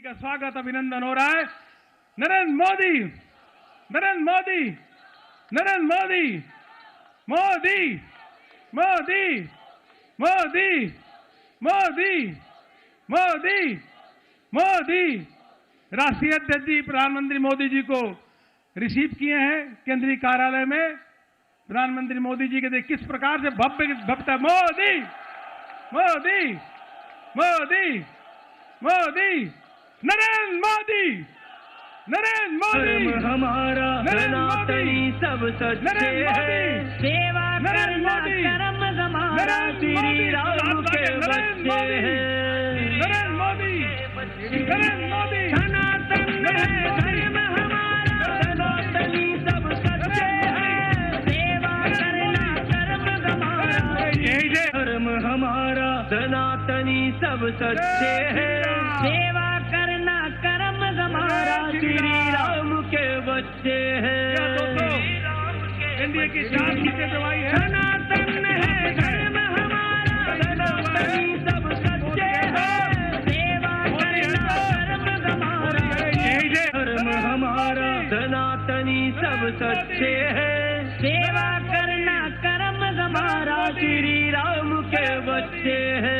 जी का स्वागत अभिनंदन हो रहा है। नरेंद्र मोदी, नरेंद्र मोदी, नरेंद्र मोदी, मोदी, मोदी, मोदी, मोदी, मोदी, मोदी। राष्ट्रीय अध्यक्ष जी प्रधानमंत्री मोदी जी को रिसीव किए हैं केंद्रीय कार्यालय में। प्रधानमंत्री मोदी जी के किस प्रकार से भव्य मोदी, मोदी, मोदी, मोदी, नरेंद्र मोदी, नरेंद्र मोदी हमारा सनातनी सब सच्चे हैं, सेवा करना कर्म हमारा श्री राम के बच्चे हैं। नरेंद्र मोदी, नरेंद्र मोदी, सनातन है धर्म हमारा, सनातनी सब सच्चे हैं, सेवा करना कर्म हमारा धर्म हमारा, सनातनी सब सच्चे हैं, सेवा करना कर्म हमारा श्री राम के बच्चे हैं। इंडिया की 4 सीटें दवाई है। सनातन है धर्म हमारा, सनातनी सब सच्चे हैं, सेवा करना कर्म हमारा धर्म हमारा, सनातनी सब सच्चे हैं, सेवा करना कर्म हमारा श्री राम के बच्चे हैं।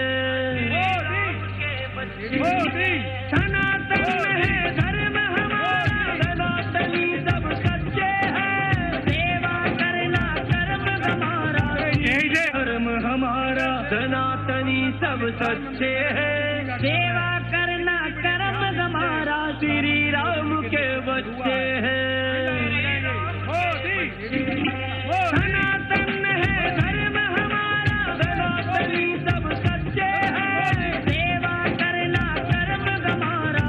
मोदी, सनातन है धर्म हमारा, सनातनी सब सच्चे हैं, सेवा करना कर्म हमारा धर्म हमारा, सनातनी सब सच्चे हैं, सेवा करना कर्म हमारा श्री राम के बच्चे हैं। सनातन है धर्म हमारा, सनातनी सब सच्चे हैं, सेवा करना कर्म हमारा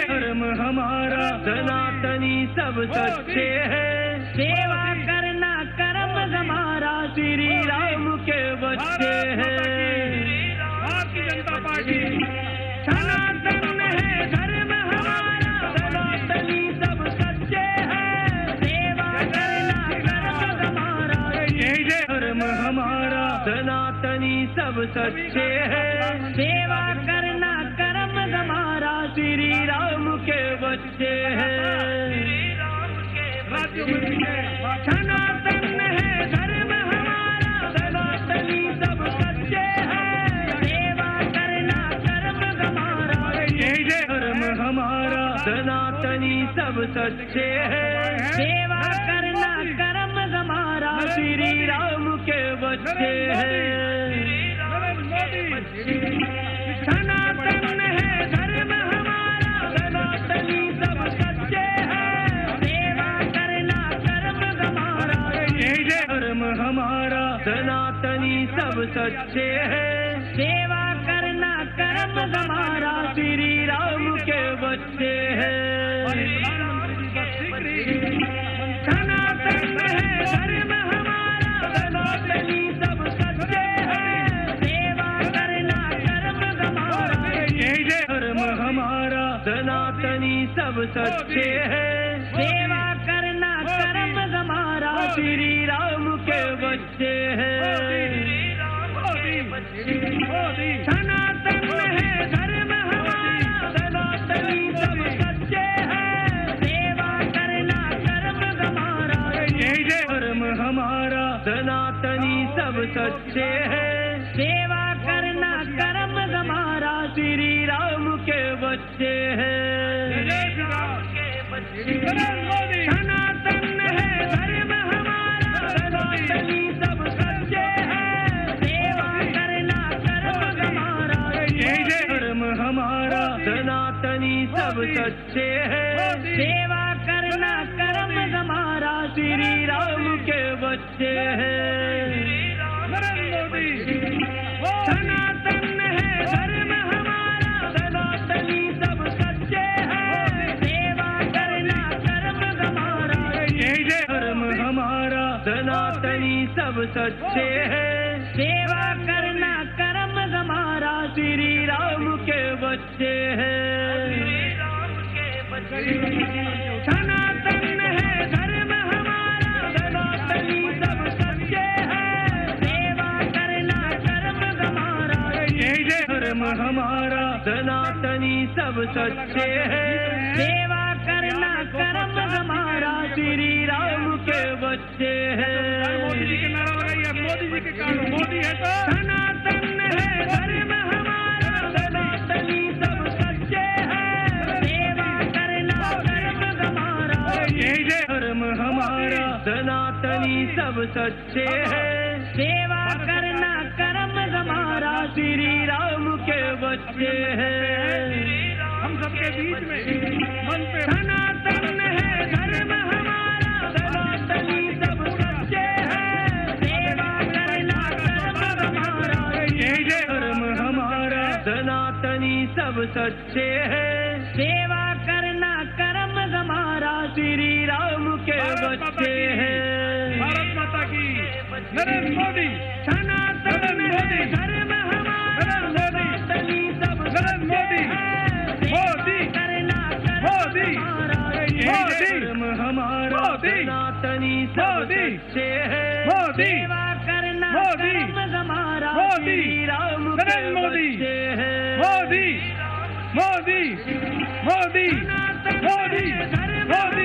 धर्म हमारा, सनातनी सब सच्चे हैं, सेवा करना कर्म हमारा श्री राम के बच्चे हैं। भारतीय जनता पार्टी, सनातन है धर्म हमारा, सनातनी सब सच्चे हैं, सेवा करना कर्म हमारा धर्म हमारा, सनातनी सब सच्चे हैं, सेवा करना कर्म हमारा श्री राम के बच्चे हैं। सनातन है धर्म हमारा, सनातनी सब सच्चे हैं, सेवा करना कर्म हमारा धर्म हमारा, सनातनी सब सच्चे हैं, सेवा करना कर्म हमारा श्री राम के बच्चे हैं। सनातन है धर्म हमारा, सनातनी सब सच्चे हैं, सेवा करना कर्म हमारा धर्म हमारा, सनातनी सब सच्चे हैं, सेवा करना कर्म हमारा श्री राम के बच्चे हैं। सनातन है धर्म हमारा, सनातनी सब सच्चे हैं, सेवा करना कर्म हमारा धर्म हमारा, सनातनी सब सच्चे हैं, सेवा करना कर्म हमारा श्री राम के बच्चे हैं। सनातन है धर्म हमारा, सनातनी सब सच्चे हैं, सेवा करना कर्म हमारा धर्म हमारा, सनातनी सब सच्चे हैं, सेवा करना कर्म हमारा श्री राम के बच्चे हैं। सनातन है धर्म हमारा, सनातनी सब सच्चे हैं, सेवा करना कर्म हमारा धर्म हमारा, सनातनी सब सच्चे हैं, सेवा करना कर्म हमारा श्री राम के बच्चे हैं। सनातन है धर्म हमारा, सनातनी सब सच्चे हैं, सेवा करना कर्म हमारा धर्म हमारा, सनातनी सब सच्चे हैं, सेवा करना कर्म हमारा श्री राम के बच्चे हैं। सनातन है धर्म हमारा, सनातनी सब सच्चे हैं, सेवा करना कर्म हमारा धर्म हमारा, सनातनी सब सच्चे हैं, सेवा करना कर्म हमारा, श्री राम के बच्चे हैं। मोदी जी के नारा लगाइए, मोदी जी के कारण मोदी है तो सनातन है धर्म हमारा, सनातनी सब सच्चे हैं, सेवा करना कर्म हमारा, धर्म हमारा, सनातनी सब सच्चे हैं, सेवा करना कर्म हमारा, श्री राम के बच्चे हैं। हम सबके बीच में मन पे सनातन है धर्म हमारा, सनातनी सब सच्चे हैं, सेवा करना कर्म हमारा, धर्म हमारा, सनातनी सब सच्चे हैं, सेवा करना कर्म हमारा, श्री राम के बच्चे हैं। भारत माता की, नरेंद्र मोदी, सनातन है धर्म हमारा, सनातनी सब सच्चे हैं, मोदी, करना मोदी, मोदी, धर्म हमारा, मोदी, सनातनी सब मोदी, सच्चे हैं, मोदी, सेवा करना मोदी, कर्म हमारा, मोदी, श्री राम के नरेंद्र मोदी, बच्चे हैं। मोदी, मोदी, मोदी, मोदी, मोदी, मोदी,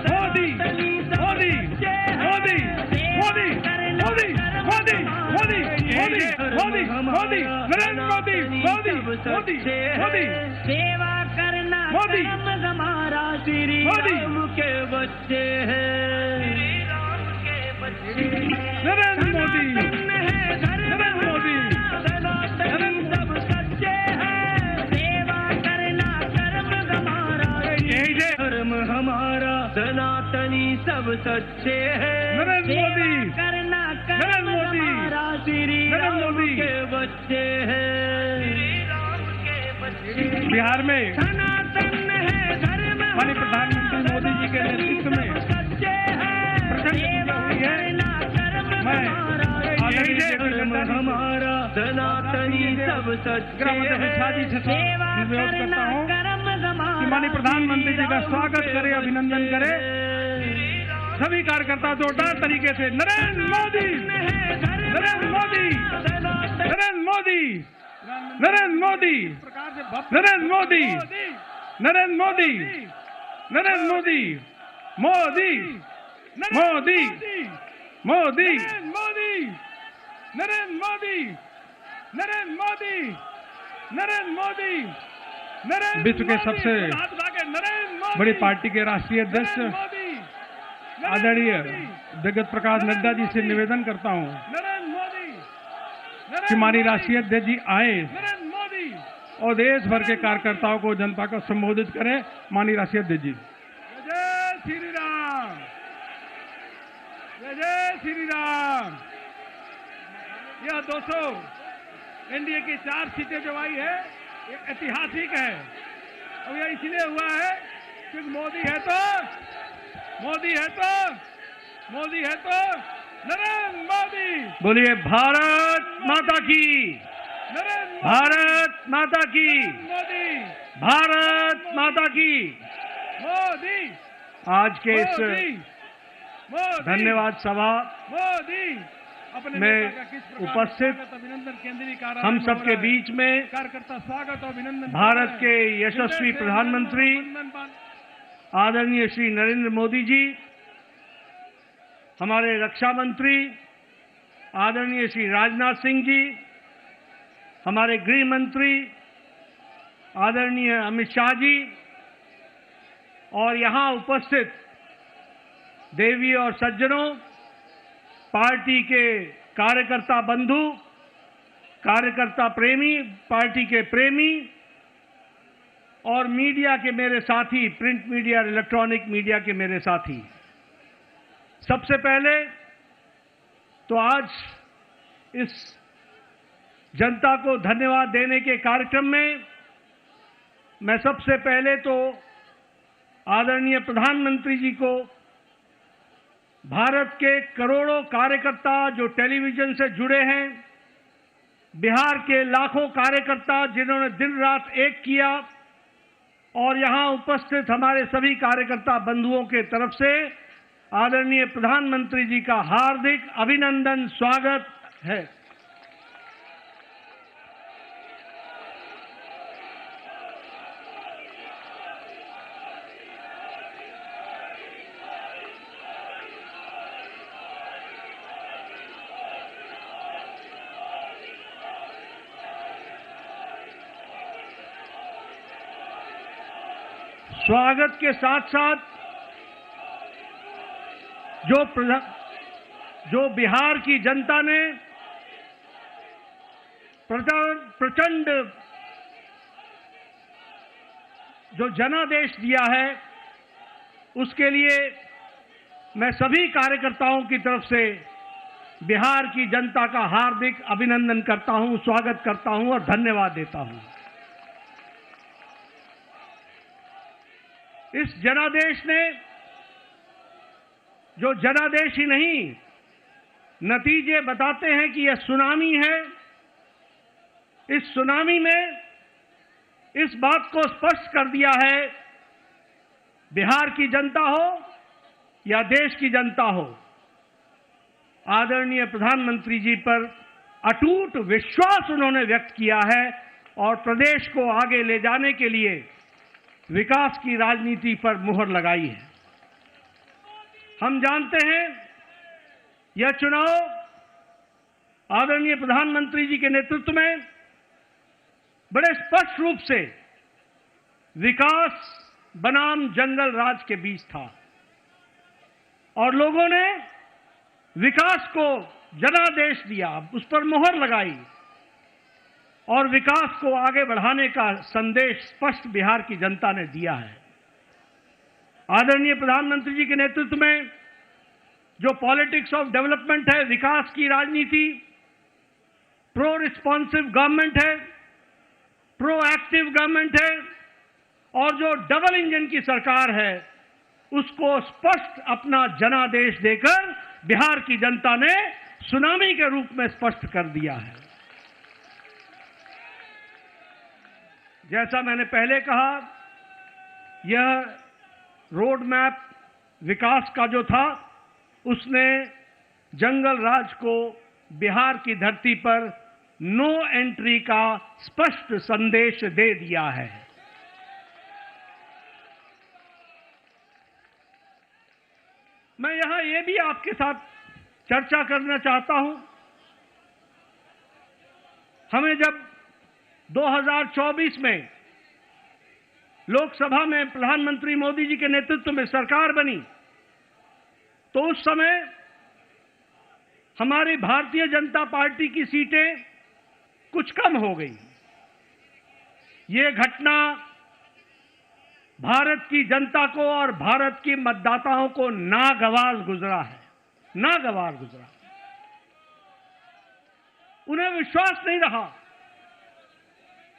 मोदी, मोदी, मोदी, मोदी, मोदी, मोदी, मोदी, मोदी, नरेंद्र मोदी, मोदी, मोदी, मोदी, सेवा करना मोदी, कर्म हमारा, श्री मोदी, राम के बच्चे हैं। नरेंद्र मोदी, नरेंद्र मोदी, सनातनी सब सच्चे हैं, सेवा करना कर्म हमारा, धर्म हमारा, सनातनी सब सच्चे हैं, नरेंद्र मोदी, सेवा करना नरेंद्र कर्म मोदी, हमारा, श्री नरेंद्र राम मोदी, के बच्चे हैं। बिहार में सनातन है धर्म माननीय प्रधानमंत्री मोदी जी के नेतृत्व में सच्चे हैं, प्रचंड सेवा हुई है। करना कर्म मैं हमारा, आदरणीय धर्म हमारा, सनातनी सब सच्चे ग्राम अध्यक्ष शाह जी से सेवा अनुरोध करता करना हूँ कर्म हमारा, कि माननीय प्रधानमंत्री जी का स्वागत करे, अभिनंदन करे। सभी कार्यकर्ता जोरदार तरीके से नरेंद्र मोदी, नरेंद्र मोदी, नरेंद्र मोदी, नरेंद्र मोदी, नरेंद्र मोदी, नरेंद्र मोदी, नरेंद्र मोदी, मोदी, मोदी, मोदी, मोदी, नरेंद्र मोदी, नरेंद्र मोदी, नरेंद्र मोदी, नरेंद्र विश्व के सबसे बड़ी पार्टी के राष्ट्रीय अध्यक्ष आदरणीय जगत प्रकाश नड्डा जी से निवेदन करता हूं नरेंद्र मोदी, कि माननीय राष्ट्रीय अध्यक्ष जी आए नरेंद्र मोदी, और देश भर के कार्यकर्ताओं को, जनता को संबोधित करें। माननीय राष्ट्रीय अध्यक्ष जी। जय श्री राम, जय श्री राम। यह 200 एनडीए की 4 सीटें जो आई है, ये ऐतिहासिक है। और यह इसलिए हुआ है क्योंकि मोदी है तो, मोदी है तो, मोदी है तो, नरेंद्र मोदी, बोलिए भारत माता की, नरेंद्र भारत माता की, मोदी, भारत माता की। मोदी, आज के इस मोदी, मोदी, धन्यवाद सभा मोदी अपने में नेता का किस प्रकार उपस्थित स्वागत, अभिनंदन केंद्रीय कार्यालय हम में हो सबके रहा है। बीच में कार्यकर्ता स्वागत और अभिनंदन भारत कर के रहे हैं। यशस्वी हृदय से प्रधानमंत्री वंदन पान। आदरणीय श्री नरेंद्र मोदी जी, हमारे रक्षा मंत्री आदरणीय श्री राजनाथ सिंह जी, हमारे गृह मंत्री आदरणीय अमित शाह जी, और यहां उपस्थित देवी और सज्जनों, पार्टी के कार्यकर्ता बंधु, कार्यकर्ता प्रेमी, पार्टी के प्रेमी और मीडिया के मेरे साथी, प्रिंट मीडिया और इलेक्ट्रॉनिक मीडिया के मेरे साथी। सबसे पहले तो आज इस जनता को धन्यवाद देने के कार्यक्रम में मैं सबसे पहले तो आदरणीय प्रधानमंत्री जी को, भारत के करोड़ों कार्यकर्ता जो टेलीविजन से जुड़े हैं, बिहार के लाखों कार्यकर्ता जिन्होंने दिन रात एक किया, और यहां उपस्थित हमारे सभी कार्यकर्ता बंधुओं के तरफ से आदरणीय प्रधानमंत्री जी का हार्दिक अभिनंदन, स्वागत है। स्वागत के साथ साथ जो बिहार की जनता ने प्रचंड जो जनादेश दिया है, उसके लिए मैं सभी कार्यकर्ताओं की तरफ से बिहार की जनता का हार्दिक अभिनंदन करता हूं, स्वागत करता हूं और धन्यवाद देता हूं। इस जनादेश ने, जो जनादेश ही नहीं, नतीजे बताते हैं कि यह सुनामी है। इस सुनामी में इस बात को स्पष्ट कर दिया है, बिहार की जनता हो या देश की जनता हो, आदरणीय प्रधानमंत्री जी पर अटूट विश्वास उन्होंने व्यक्त किया है और प्रदेश को आगे ले जाने के लिए विकास की राजनीति पर मुहर लगाई है। हम जानते हैं यह चुनाव आदरणीय प्रधानमंत्री जी के नेतृत्व में बड़े स्पष्ट रूप से विकास बनाम जंगल राज के बीच था और लोगों ने विकास को जनादेश दिया, उस पर मुहर लगाई और विकास को आगे बढ़ाने का संदेश स्पष्ट बिहार की जनता ने दिया है। आदरणीय प्रधानमंत्री जी के नेतृत्व में जो पॉलिटिक्स ऑफ डेवलपमेंट है, विकास की राजनीति, प्रो रिस्पॉन्सिव गवर्नमेंट है, प्रो एक्टिव गवर्नमेंट है और जो डबल इंजन की सरकार है, उसको स्पष्ट अपना जनादेश देकर बिहार की जनता ने सुनामी के रूप में स्पष्ट कर दिया है। जैसा मैंने पहले कहा, यह रोड मैप विकास का जो था, उसने जंगल राज को बिहार की धरती पर नो एंट्री का स्पष्ट संदेश दे दिया है। मैं यहां यह भी आपके साथ चर्चा करना चाहता हूं, हमें जब 2024 में लोकसभा में प्रधानमंत्री मोदी जी के नेतृत्व में सरकार बनी, तो उस समय हमारी भारतीय जनता पार्टी की सीटें कुछ कम हो गई। ये घटना भारत की जनता को और भारत की मतदाताओं को नागवार गुजरा है, नागवार गुजरा। उन्हें विश्वास नहीं रहा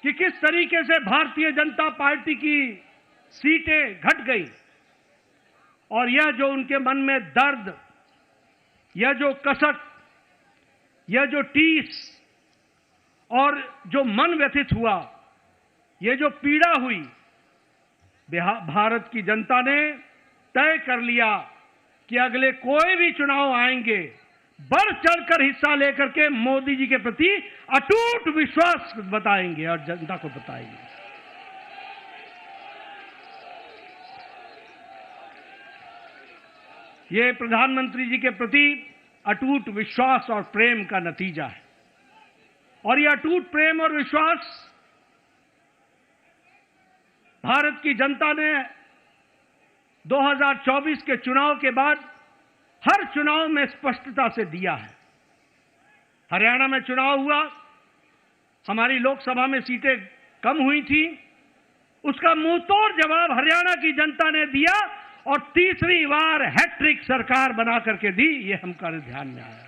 कि किस तरीके से भारतीय जनता पार्टी की सीटें घट गई और यह जो उनके मन में दर्द, यह जो कसक, यह जो टीस और जो मन व्यथित हुआ, यह जो पीड़ा हुई, भारत की जनता ने तय कर लिया कि अगले कोई भी चुनाव आएंगे, बढ़ चढ़कर हिस्सा लेकर के मोदी जी के प्रति अटूट विश्वास बताएंगे और जनता को बताएंगे। ये प्रधानमंत्री जी के प्रति अटूट विश्वास और प्रेम का नतीजा है और यह अटूट प्रेम और विश्वास भारत की जनता ने 2024 के चुनाव के बाद हर चुनाव में स्पष्टता से दिया है। हरियाणा में चुनाव हुआ, हमारी लोकसभा में सीटें कम हुई थी, उसका मुंहतोड़ जवाब हरियाणा की जनता ने दिया और तीसरी बार हैट्रिक सरकार बना करके दी, ये हमारे ध्यान में आया।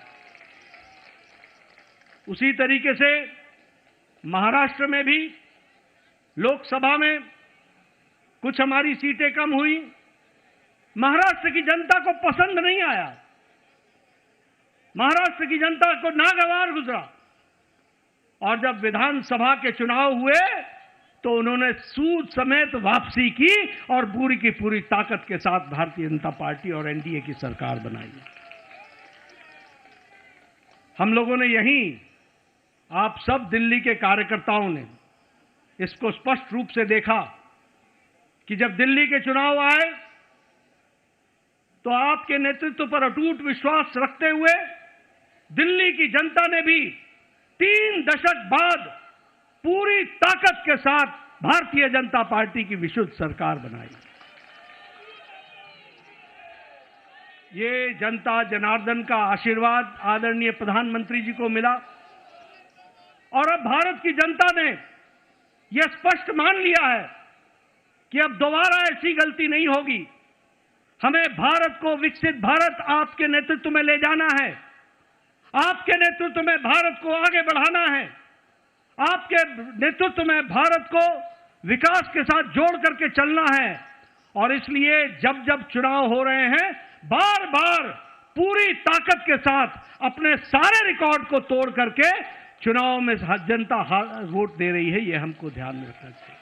उसी तरीके से महाराष्ट्र में भी लोकसभा में कुछ हमारी सीटें कम हुई, महाराष्ट्र की जनता को पसंद नहीं आया, महाराष्ट्र की जनता को नागवार गुजरा और जब विधानसभा के चुनाव हुए तो उन्होंने सूद समेत वापसी की और पूरी की पूरी ताकत के साथ भारतीय जनता पार्टी और एनडीए की सरकार बनाई। हम लोगों ने यहीं, आप सब दिल्ली के कार्यकर्ताओं ने इसको स्पष्ट रूप से देखा कि जब दिल्ली के चुनाव आए तो आपके नेतृत्व पर अटूट विश्वास रखते हुए दिल्ली की जनता ने भी 3 दशक बाद पूरी ताकत के साथ भारतीय जनता पार्टी की विशुद्ध सरकार बनाई। ये जनता जनार्दन का आशीर्वाद आदरणीय प्रधानमंत्री जी को मिला और अब भारत की जनता ने यह स्पष्ट मान लिया है कि अब दोबारा ऐसी गलती नहीं होगी। हमें भारत को विकसित भारत आपके नेतृत्व में ले जाना है, आपके नेतृत्व में भारत को आगे बढ़ाना है, आपके नेतृत्व में भारत को विकास के साथ जोड़ करके चलना है। और इसलिए जब जब चुनाव हो रहे हैं, बार बार पूरी ताकत के साथ अपने सारे रिकॉर्ड को तोड़ करके चुनाव में जनता वोट दे रही है, यह हमको ध्यान में रखना चाहिए।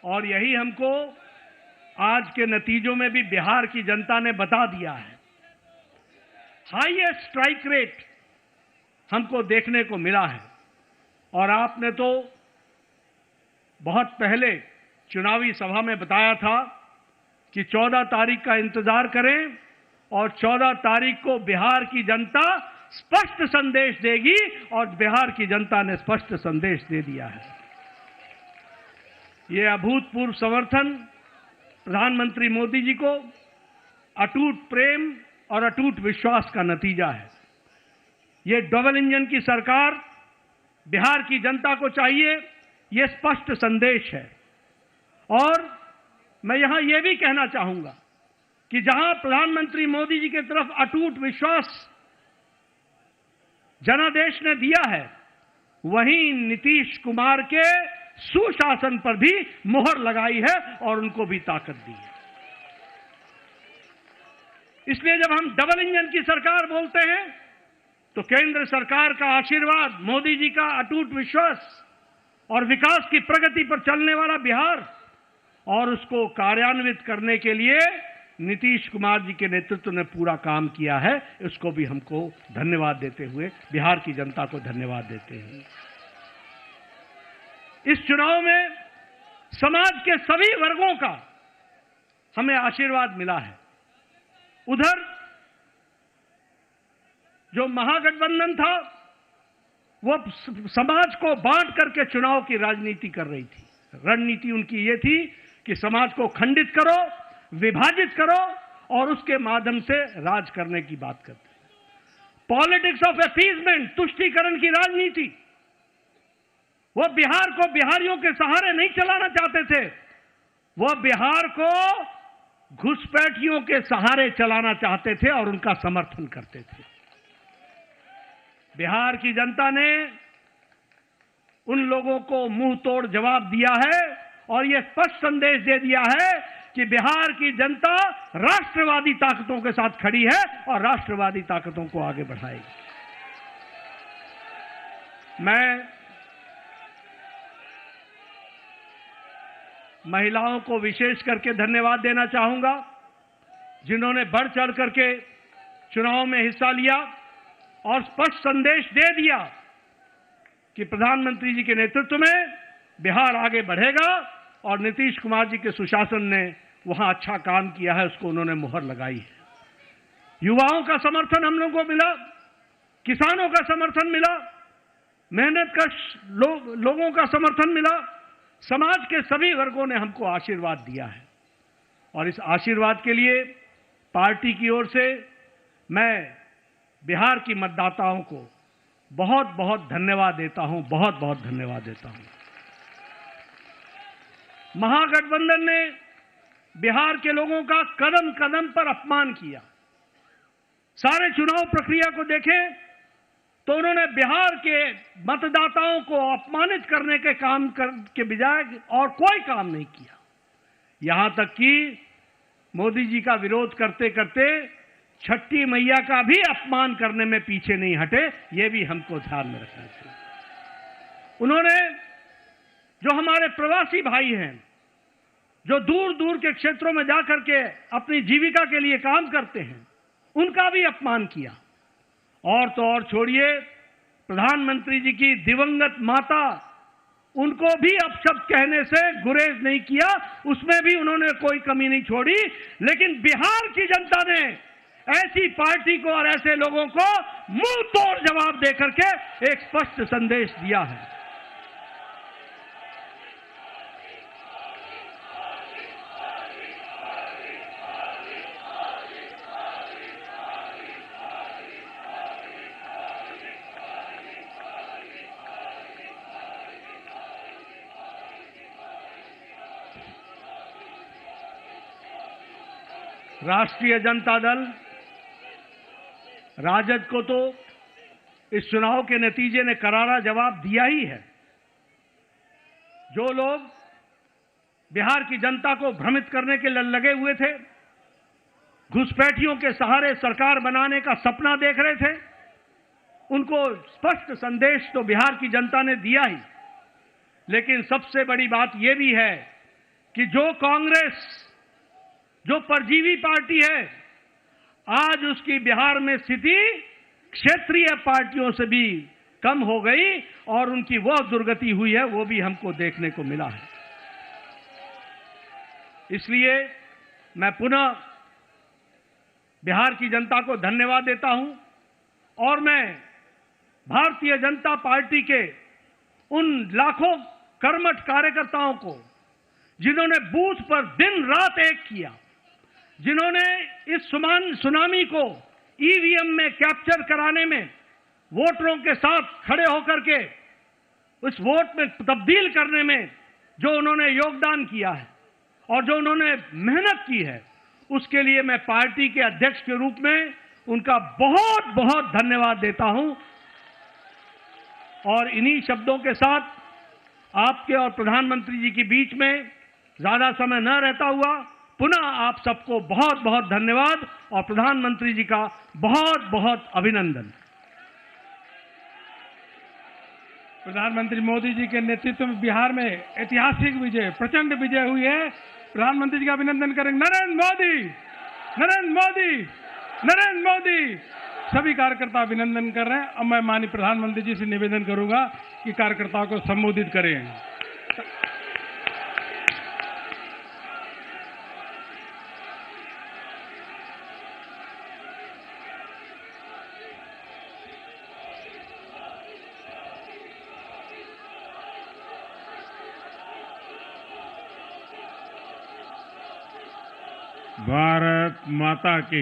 और यही हमको आज के नतीजों में भी बिहार की जनता ने बता दिया है। हाईएस्ट स्ट्राइक रेट हमको देखने को मिला है। और आपने तो बहुत पहले चुनावी सभा में बताया था कि 14 तारीख का इंतजार करें और 14 तारीख को बिहार की जनता स्पष्ट संदेश देगी और बिहार की जनता ने स्पष्ट संदेश दे दिया है। ये अभूतपूर्व समर्थन प्रधानमंत्री मोदी जी को अटूट प्रेम और अटूट विश्वास का नतीजा है। ये डबल इंजन की सरकार बिहार की जनता को चाहिए, ये स्पष्ट संदेश है। और मैं यहां यह भी कहना चाहूंगा कि जहां प्रधानमंत्री मोदी जी की तरफ अटूट विश्वास जनादेश ने दिया है, वहीं नीतीश कुमार के सुशासन पर भी मुहर लगाई है और उनको भी ताकत दी है। इसलिए जब हम डबल इंजन की सरकार बोलते हैं तो केंद्र सरकार का आशीर्वाद, मोदी जी का अटूट विश्वास और विकास की प्रगति पर चलने वाला बिहार और उसको कार्यान्वित करने के लिए नीतीश कुमार जी के नेतृत्व ने पूरा काम किया है। इसको भी हमको धन्यवाद देते हुए बिहार की जनता को धन्यवाद देते हैं। इस चुनाव में समाज के सभी वर्गों का हमें आशीर्वाद मिला है। उधर जो महागठबंधन था वो समाज को बांट करके चुनाव की राजनीति कर रही थी। रणनीति उनकी ये थी कि समाज को खंडित करो, विभाजित करो और उसके माध्यम से राज करने की बात करते। पॉलिटिक्स ऑफ अपीजमेंट, तुष्टीकरण की राजनीति। वो बिहार को बिहारियों के सहारे नहीं चलाना चाहते थे, वो बिहार को घुसपैठियों के सहारे चलाना चाहते थे और उनका समर्थन करते थे। बिहार की जनता ने उन लोगों को मुंह तोड़ जवाब दिया है और यह स्पष्ट संदेश दे दिया है कि बिहार की जनता राष्ट्रवादी ताकतों के साथ खड़ी है और राष्ट्रवादी ताकतों को आगे बढ़ाएगी। मैं महिलाओं को विशेष करके धन्यवाद देना चाहूंगा, जिन्होंने बढ़ चढ़ करके चुनाव में हिस्सा लिया और स्पष्ट संदेश दे दिया कि प्रधानमंत्री जी के नेतृत्व में बिहार आगे बढ़ेगा और नीतीश कुमार जी के सुशासन ने वहां अच्छा काम किया है, उसको उन्होंने मुहर लगाई है। युवाओं का समर्थन हम लोगों को मिला, किसानों का समर्थन मिला, मेहनत का लोगों का समर्थन मिला, समाज के सभी वर्गों ने हमको आशीर्वाद दिया है। और इस आशीर्वाद के लिए पार्टी की ओर से मैं बिहार की मतदाताओं को बहुत बहुत धन्यवाद देता हूं, बहुत बहुत धन्यवाद देता हूं। महागठबंधन ने बिहार के लोगों का कदम कदम पर अपमान किया। सारे चुनाव प्रक्रिया को देखें तो उन्होंने बिहार के मतदाताओं को अपमानित करने के काम के बजाय और कोई काम नहीं किया। यहां तक कि मोदी जी का विरोध करते करते छठी मैया का भी अपमान करने में पीछे नहीं हटे। यह भी हमको ध्यान में रखना चाहिए। उन्होंने जो हमारे प्रवासी भाई हैं, जो दूर दूर के क्षेत्रों में जाकर के अपनी जीविका के लिए काम करते हैं, उनका भी अपमान किया। और तो और छोड़िए, प्रधानमंत्री जी की दिवंगत माता, उनको भी अपशब्द कहने से गुरेज नहीं किया, उसमें भी उन्होंने कोई कमी नहीं छोड़ी। लेकिन बिहार की जनता ने ऐसी पार्टी को और ऐसे लोगों को मुंह तोड़ जवाब देकर के एक स्पष्ट संदेश दिया है। राष्ट्रीय जनता दल राजद को तो इस चुनाव के नतीजे ने करारा जवाब दिया ही है। जो लोग बिहार की जनता को भ्रमित करने के लिए लगे हुए थे, घुसपैठियों के सहारे सरकार बनाने का सपना देख रहे थे, उनको स्पष्ट संदेश तो बिहार की जनता ने दिया ही। लेकिन सबसे बड़ी बात यह भी है कि जो कांग्रेस, जो परजीवी पार्टी है, आज उसकी बिहार में स्थिति क्षेत्रीय पार्टियों से भी कम हो गई और उनकी वह दुर्गति हुई है, वो भी हमको देखने को मिला है। इसलिए मैं पुनः बिहार की जनता को धन्यवाद देता हूं और मैं भारतीय जनता पार्टी के उन लाखों कर्मठ कार्यकर्ताओं को, जिन्होंने बूथ पर दिन रात एक किया, जिन्होंने इस सुनामी को ईवीएम में कैप्चर कराने में वोटरों के साथ खड़े होकर के उस वोट में तब्दील करने में जो उन्होंने योगदान किया है और जो उन्होंने मेहनत की है, उसके लिए मैं पार्टी के अध्यक्ष के रूप में उनका बहुत बहुत धन्यवाद देता हूं। और इन्हीं शब्दों के साथ आपके और प्रधानमंत्री जी के बीच में ज्यादा समय न रहता हुआ पुनः आप सबको बहुत बहुत धन्यवाद और प्रधानमंत्री जी का बहुत बहुत अभिनंदन। प्रधानमंत्री मोदी जी के नेतृत्व में बिहार में ऐतिहासिक विजय, प्रचंड विजय हुई है। प्रधानमंत्री जी का अभिनंदन करेंगे। नरेंद्र मोदी, नरेंद्र मोदी, नरेंद्र मोदी। सभी कार्यकर्ता अभिनंदन कर रहे हैं। अब मैं माननीय प्रधानमंत्री जी से निवेदन करूंगा कि कार्यकर्ताओं को संबोधित करें। भारत माता की,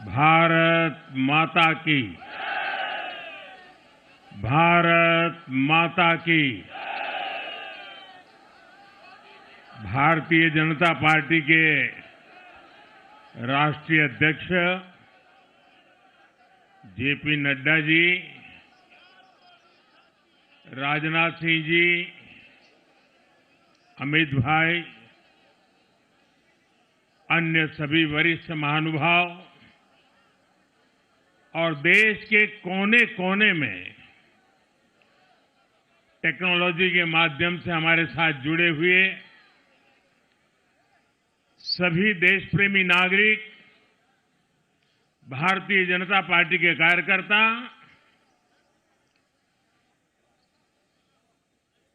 भारत माता की, भारत माता की। भारतीय जनता पार्टी के राष्ट्रीय अध्यक्ष जेपी नड्डा जी, राजनाथ सिंह जी, अमित भाई, अन्य सभी वरिष्ठ महानुभाव और देश के कोने कोने में टेक्नोलॉजी के माध्यम से हमारे साथ जुड़े हुए सभी देशप्रेमी नागरिक, भारतीय जनता पार्टी के कार्यकर्ता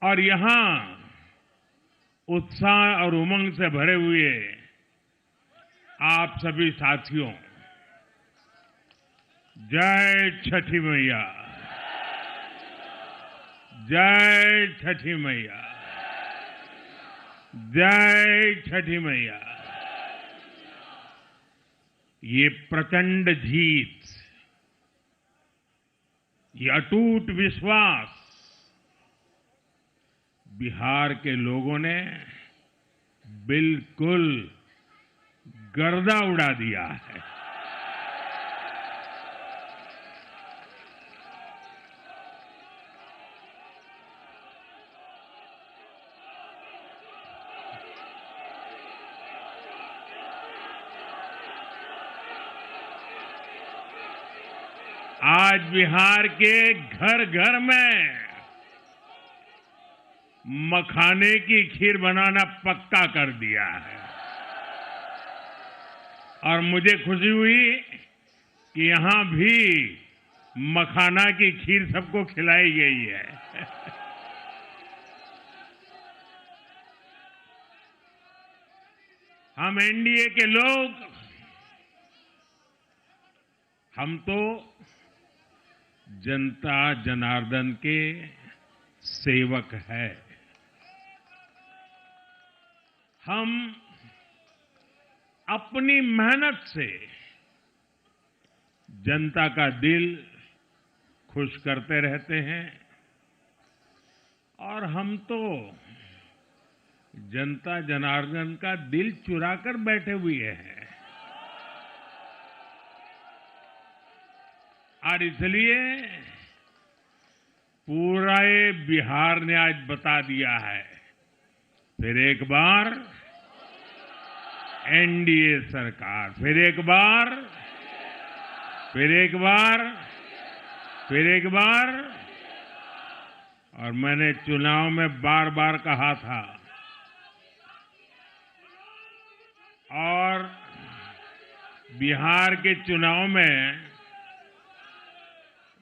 और यहां उत्साह और उमंग से भरे हुए आप सभी साथियों, जय छठी मैया, जय छठी मैया, जय छठी मैया। ये प्रचंड जीत, ये अटूट विश्वास बिहार के लोगों ने बिल्कुल गर्दा उड़ा दिया है। आज बिहार के घर घर में मखाने की खीर बनाना पक्का कर दिया है और मुझे खुशी हुई कि यहां भी मखाना की खीर सबको खिलाई गई है। हम एनडीए के लोग हम तो जनता जनार्दन के सेवक हैं। हम अपनी मेहनत से जनता का दिल खुश करते रहते हैं और हम तो जनता जनार्दन का दिल चुरा कर बैठे हुए हैं। और इसलिए पूरा ये बिहार ने आज बता दिया है, फिर एक बार एनडीए सरकार, फिर एक बार, फिर एक बार, फिर एक बार। और मैंने चुनाव में बार बार कहा था और बिहार के चुनाव में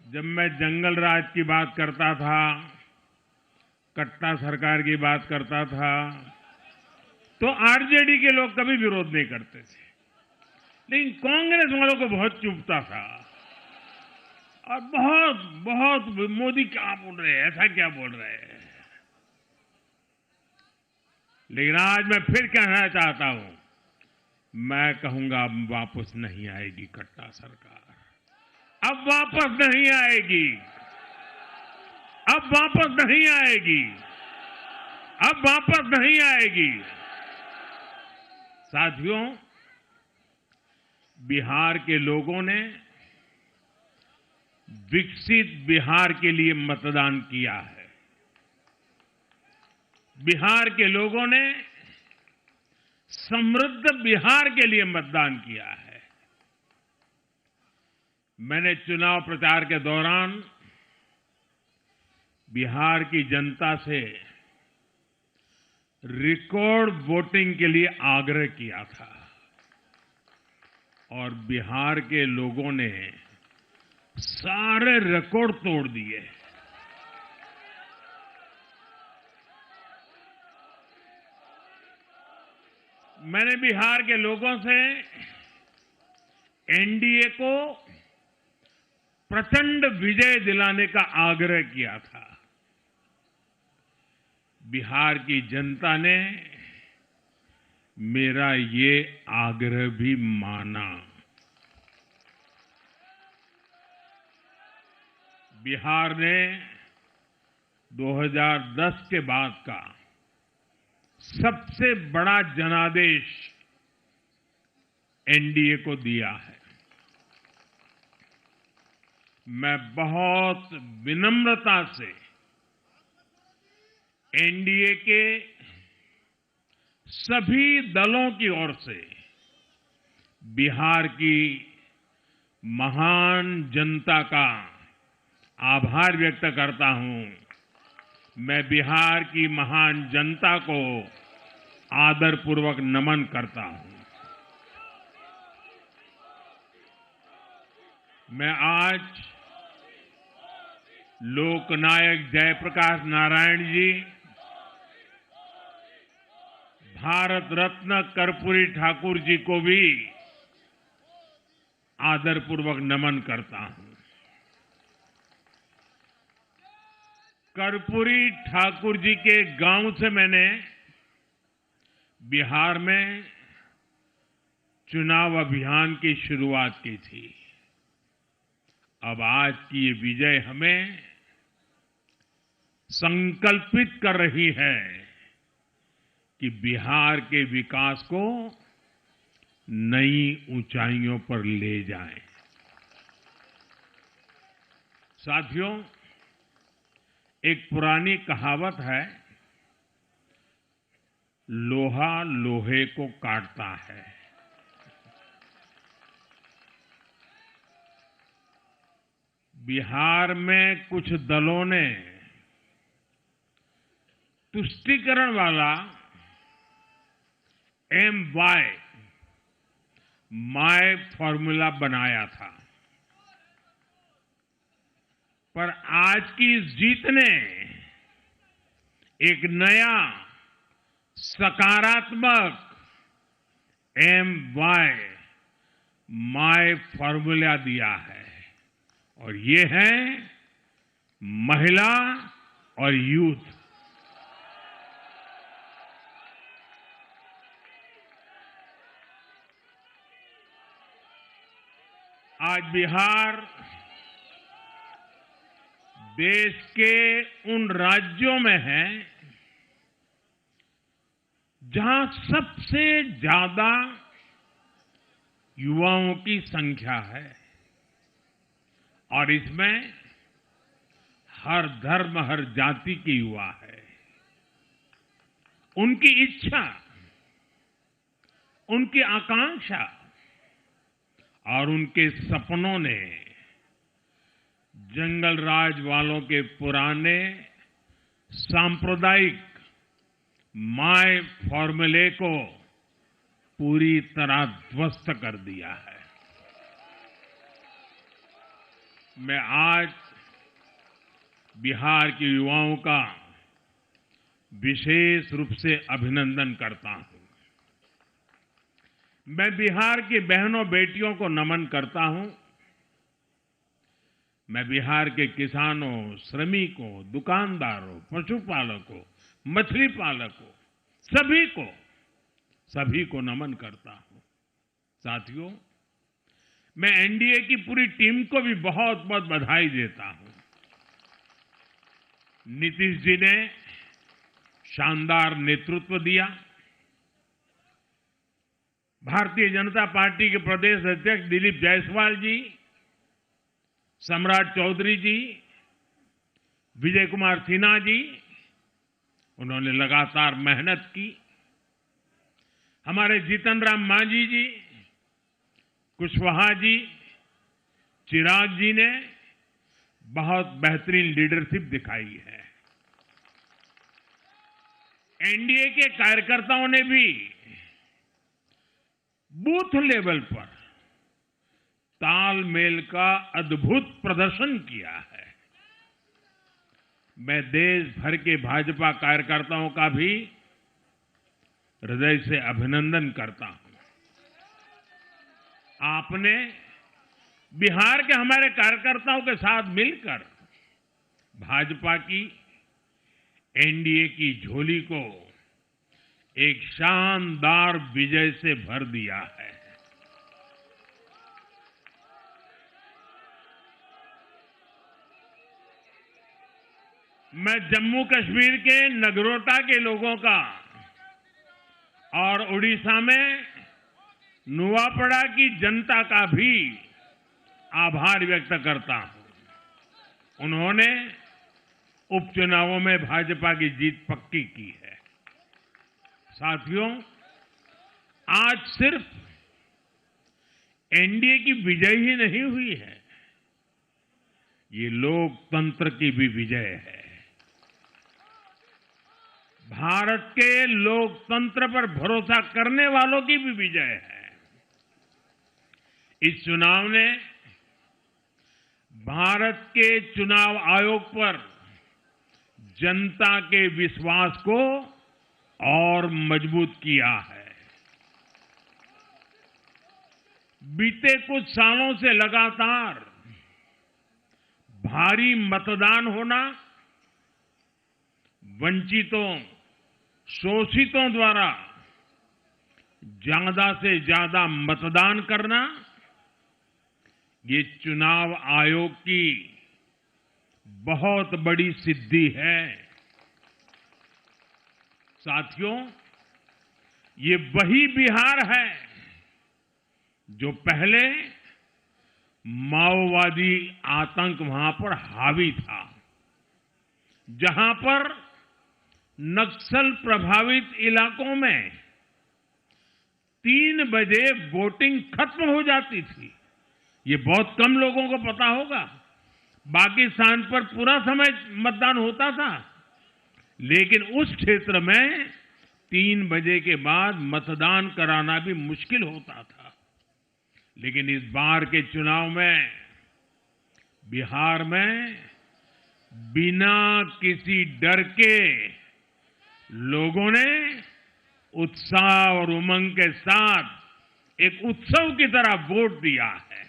जब मैं जंगल राज की बात करता था, कट्टा सरकार की बात करता था, तो आरजेडी के लोग कभी विरोध नहीं करते थे, लेकिन कांग्रेस वालों को बहुत चुभता था और बहुत बहुत मोदी क्या बोल रहे हैं, ऐसा क्या बोल रहे हैं। लेकिन आज मैं फिर कहना चाहता हूं, मैं कहूंगा अब वापस नहीं आएगी कट्टा सरकार, अब वापस नहीं आएगी, अब वापस नहीं आएगी, अब वापस नहीं आएगी। साथियों, बिहार के लोगों ने विकसित बिहार के लिए मतदान किया है। बिहार के लोगों ने समृद्ध बिहार के लिए मतदान किया है। मैंने चुनाव प्रचार के दौरान बिहार की जनता से रिकॉर्ड वोटिंग के लिए आग्रह किया था और बिहार के लोगों ने सारे रिकॉर्ड तोड़ दिए। मैंने बिहार के लोगों से एनडीए को प्रचंड विजय दिलाने का आग्रह किया था। बिहार की जनता ने मेरा ये आग्रह भी माना। बिहार ने 2010 के बाद का सबसे बड़ा जनादेश एनडीए को दिया है। मैं बहुत विनम्रता से एनडीए के सभी दलों की ओर से बिहार की महान जनता का आभार व्यक्त करता हूं। मैं बिहार की महान जनता को आदरपूर्वक नमन करता हूं। मैं आज लोकनायक जयप्रकाश नारायण जी, भारत रत्न कर्पूरी ठाकुर जी को भी आदरपूर्वक नमन करता हूं। कर्पूरी ठाकुर जी के गांव से मैंने बिहार में चुनाव अभियान की शुरुआत की थी। अब आज की ये विजय हमें संकल्पित कर रही है कि बिहार के विकास को नई ऊंचाइयों पर ले जाएं। साथियों, एक पुरानी कहावत है, लोहा लोहे को काटता है। बिहार में कुछ दलों ने तुष्टीकरण वाला माय फॉर्मूला बनाया था, पर आज की इस जीत ने एक नया सकारात्मक माय फॉर्मूला दिया है और ये है महिला और यूथ। आज बिहार देश के उन राज्यों में है जहां सबसे ज्यादा युवाओं की संख्या है और इसमें हर धर्म, हर जाति के युवा है। उनकी इच्छा, उनकी आकांक्षा और उनके सपनों ने जंगल राज वालों के पुराने सांप्रदायिक माय फॉर्मूले को पूरी तरह ध्वस्त कर दिया है। मैं आज बिहार के युवाओं का विशेष रूप से अभिनंदन करता हूं। मैं बिहार की बहनों बेटियों को नमन करता हूं। मैं बिहार के किसानों, श्रमिकों, दुकानदारों, पशुपालकों, मछली पालकों, सभी को नमन करता हूं। साथियों, मैं एनडीए की पूरी टीम को भी बहुत बहुत बधाई देता हूं। नीतीश जी ने शानदार नेतृत्व दिया। भारतीय जनता पार्टी के प्रदेश अध्यक्ष दिलीप जायसवाल जी, सम्राट चौधरी जी, विजय कुमार सिन्हा जी, उन्होंने लगातार मेहनत की। हमारे जीतन राम मांझी जी, कुशवाहा जी, चिराग जी ने बहुत बेहतरीन लीडरशिप दिखाई है। एनडीए के कार्यकर्ताओं ने भी बूथ लेवल पर तालमेल का अद्भुत प्रदर्शन किया है। मैं देश भर के भाजपा कार्यकर्ताओं का भी हृदय से अभिनंदन करता हूं। आपने बिहार के हमारे कार्यकर्ताओं के साथ मिलकर भाजपा की एनडीए की झोली को एक शानदार विजय से भर दिया है। मैं जम्मू कश्मीर के नगरोटा के लोगों का और उड़ीसा में नुआपड़ा की जनता का भी आभार व्यक्त करता हूं। उन्होंने उपचुनावों में भाजपा की जीत पक्की की है। साथियों, आज सिर्फ एनडीए की विजय ही नहीं हुई है, ये लोकतंत्र की भी विजय है। भारत के लोकतंत्र पर भरोसा करने वालों की भी विजय है। इस चुनाव ने भारत के चुनाव आयोग पर जनता के विश्वास को और मजबूत किया है। बीते कुछ सालों से लगातार भारी मतदान होना, वंचितों, शोषितों द्वारा ज्यादा से ज्यादा मतदान करना, ये चुनाव आयोग की बहुत बड़ी सिद्धि है। साथियों, ये वही बिहार है जो पहले माओवादी आतंक वहां पर हावी था, जहां पर नक्सल प्रभावित इलाकों में 3 बजे वोटिंग खत्म हो जाती थी। ये बहुत कम लोगों को पता होगा। बाकी स्थान पर पूरा समय मतदान होता था, लेकिन उस क्षेत्र में 3 बजे के बाद मतदान कराना भी मुश्किल होता था। लेकिन इस बार के चुनाव में बिहार में बिना किसी डर के लोगों ने उत्साह और उमंग के साथ एक उत्सव की तरह वोट दिया है।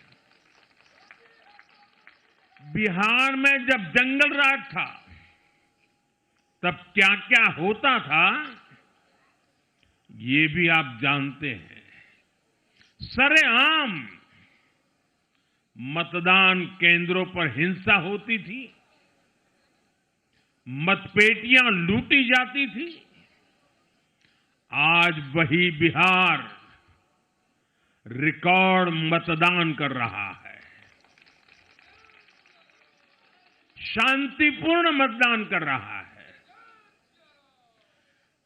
बिहार में जब जंगल राज था तब क्या क्या होता था ये भी आप जानते हैं। सरेआम मतदान केंद्रों पर हिंसा होती थी, मतपेटियां लूटी जाती थी। आज वही बिहार रिकॉर्ड मतदान कर रहा है, शांतिपूर्ण मतदान कर रहा है।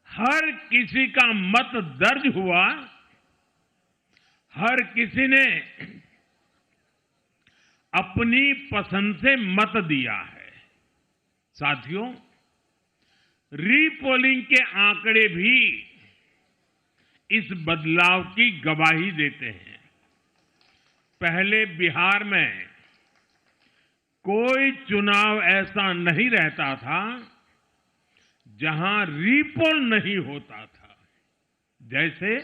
हर किसी का मत दर्ज हुआ, हर किसी ने अपनी पसंद से मत दिया है। साथियों, रीपोलिंग के आंकड़े भी इस बदलाव की गवाही देते हैं। पहले बिहार में कोई चुनाव ऐसा नहीं रहता था जहां रीपोल नहीं होता था। जैसे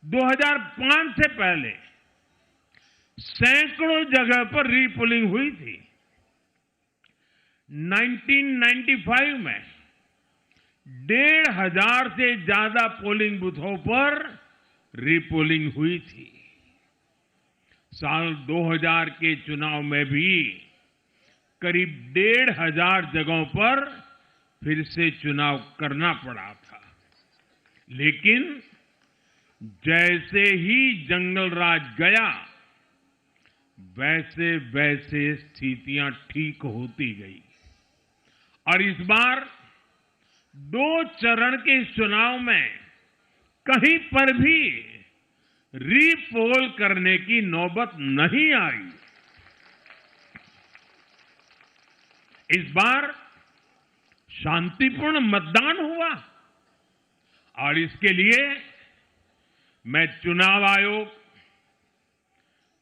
2005 से पहले सैकड़ों जगह पर रीपोलिंग हुई थी। 1995 में 1,500 से ज्यादा पोलिंग बूथों पर रीपोलिंग हुई थी। साल 2000 के चुनाव में भी करीब 1,500 जगहों पर फिर से चुनाव करना पड़ा था। लेकिन जैसे ही जंगल राज गया वैसे वैसे स्थितियां ठीक होती गई और इस बार 2 चरण के इस चुनाव में कहीं पर भी रीपोल करने की नौबत नहीं आई। इस बार शांतिपूर्ण मतदान हुआ और इसके लिए मैं चुनाव आयोग,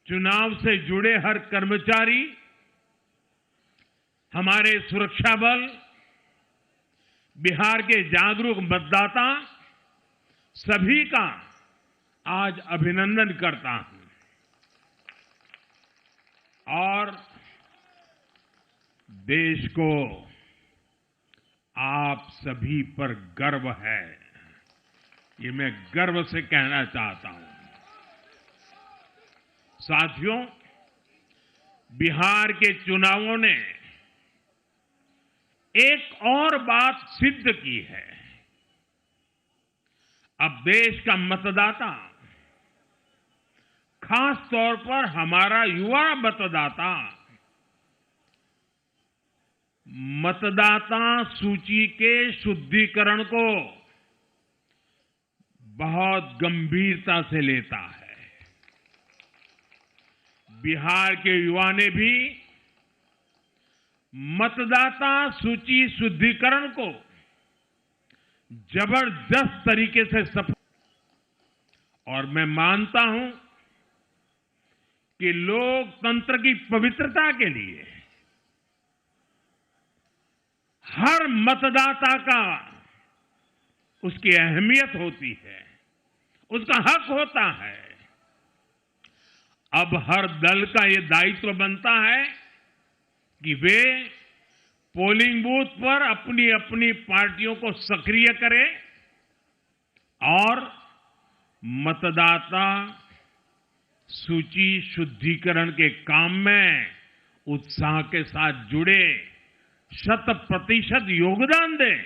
चुनाव से जुड़े हर कर्मचारी, हमारे सुरक्षा बल, बिहार के जागरूक मतदाता सभी का आज अभिनंदन करता हूं और देश को आप सभी पर गर्व है, ये मैं गर्व से कहना चाहता हूं। साथियों, बिहार के चुनावों ने एक और बात सिद्ध की है। अब देश का मतदाता, खास तौर पर हमारा युवा मतदाता, मतदाता सूची के शुद्धिकरण को बहुत गंभीरता से लेता है। बिहार के युवा ने भी मतदाता सूची शुद्धिकरण को जबरदस्त तरीके से सफल, और मैं मानता हूं कि लोकतंत्र की पवित्रता के लिए हर मतदाता का उसकी अहमियत होती है, उसका हक होता है। अब हर दल का ये दायित्व बनता है कि वे पोलिंग बूथ पर अपनी अपनी पार्टियों को सक्रिय करें और मतदाता सूची शुद्धिकरण के काम में उत्साह के साथ जुड़े, 100% योगदान दें,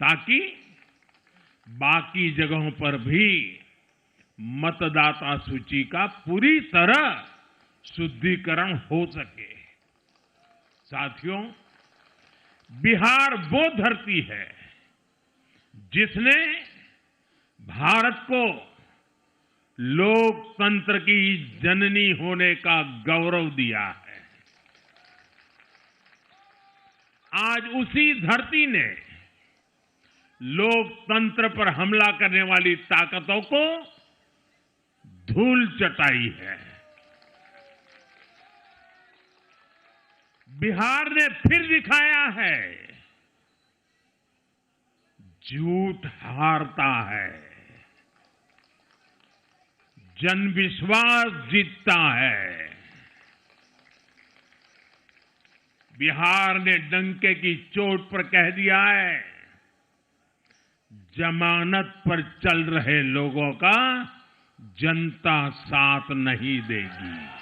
ताकि बाकी जगहों पर भी मतदाता सूची का पूरी तरह शुद्धिकरण हो सके। साथियों, बिहार वो धरती है जिसने भारत को लोकतंत्र की जननी होने का गौरव दिया है। आज उसी धरती ने लोकतंत्र पर हमला करने वाली ताकतों को धूल चटाई है। बिहार ने फिर दिखाया है, झूठ हारता है। जन विश्वास जीतता है। बिहार ने डंके की चोट पर कह दिया है, जमानत पर चल रहे लोगों का जनता साथ नहीं देगी।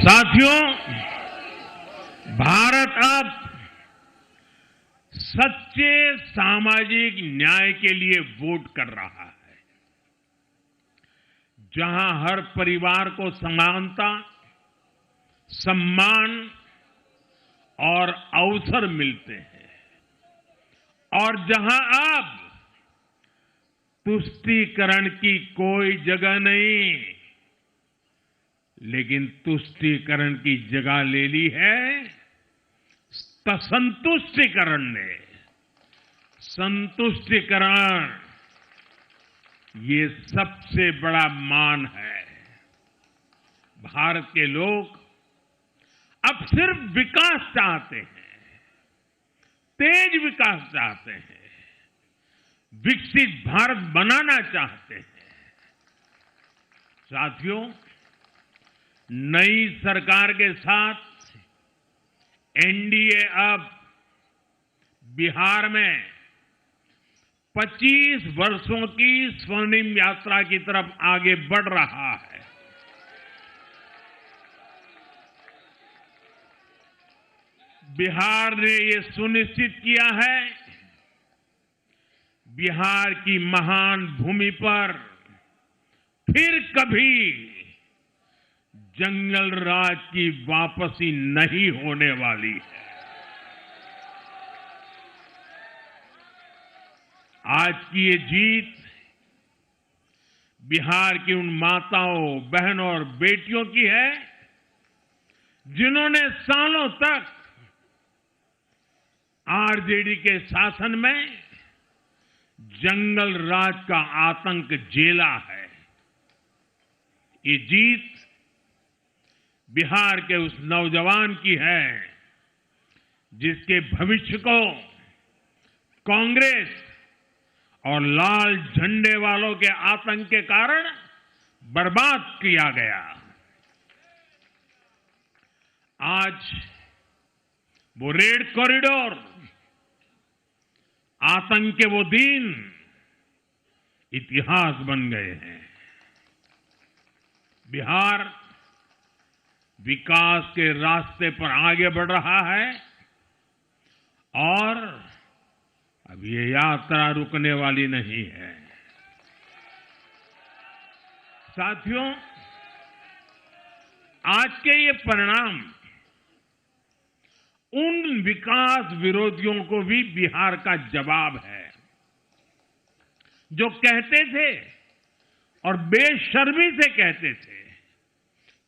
साथियों, भारत अब सच्चे सामाजिक न्याय के लिए वोट कर रहा है, जहां हर परिवार को समानता, सम्मान और अवसर मिलते हैं, और जहां अब तुष्टीकरण की कोई जगह नहीं, लेकिन तुष्टीकरण की जगह ले ली है संतुष्टीकरण ने। संतुष्टीकरण ये सबसे बड़ा मान है। भारत के लोग अब सिर्फ विकास चाहते हैं, तेज विकास चाहते हैं, विकसित भारत बनाना चाहते हैं। साथियों, नई सरकार के साथ एनडीए अब बिहार में 25 वर्षों की स्वर्णिम यात्रा की तरफ आगे बढ़ रहा है। बिहार ने ये सुनिश्चित किया है, बिहार की महान भूमि पर फिर कभी जंगल राज की वापसी नहीं होने वाली है। आज की ये जीत बिहार की उन माताओं, बहनों और बेटियों की है, जिन्होंने सालों तक आरजेडी के शासन में जंगल राज का आतंक झेला है। ये जीत बिहार के उस नौजवान की है, जिसके भविष्य को कांग्रेस और लाल झंडे वालों के आतंक के कारण बर्बाद किया गया। आज वो रेड कॉरिडोर, आतंक के वो दिन इतिहास बन गए हैं। बिहार विकास के रास्ते पर आगे बढ़ रहा है और अब ये यात्रा रुकने वाली नहीं है। साथियों, आज के ये परिणाम उन विकास विरोधियों को भी बिहार का जवाब है, जो कहते थे और बेशर्मी से कहते थे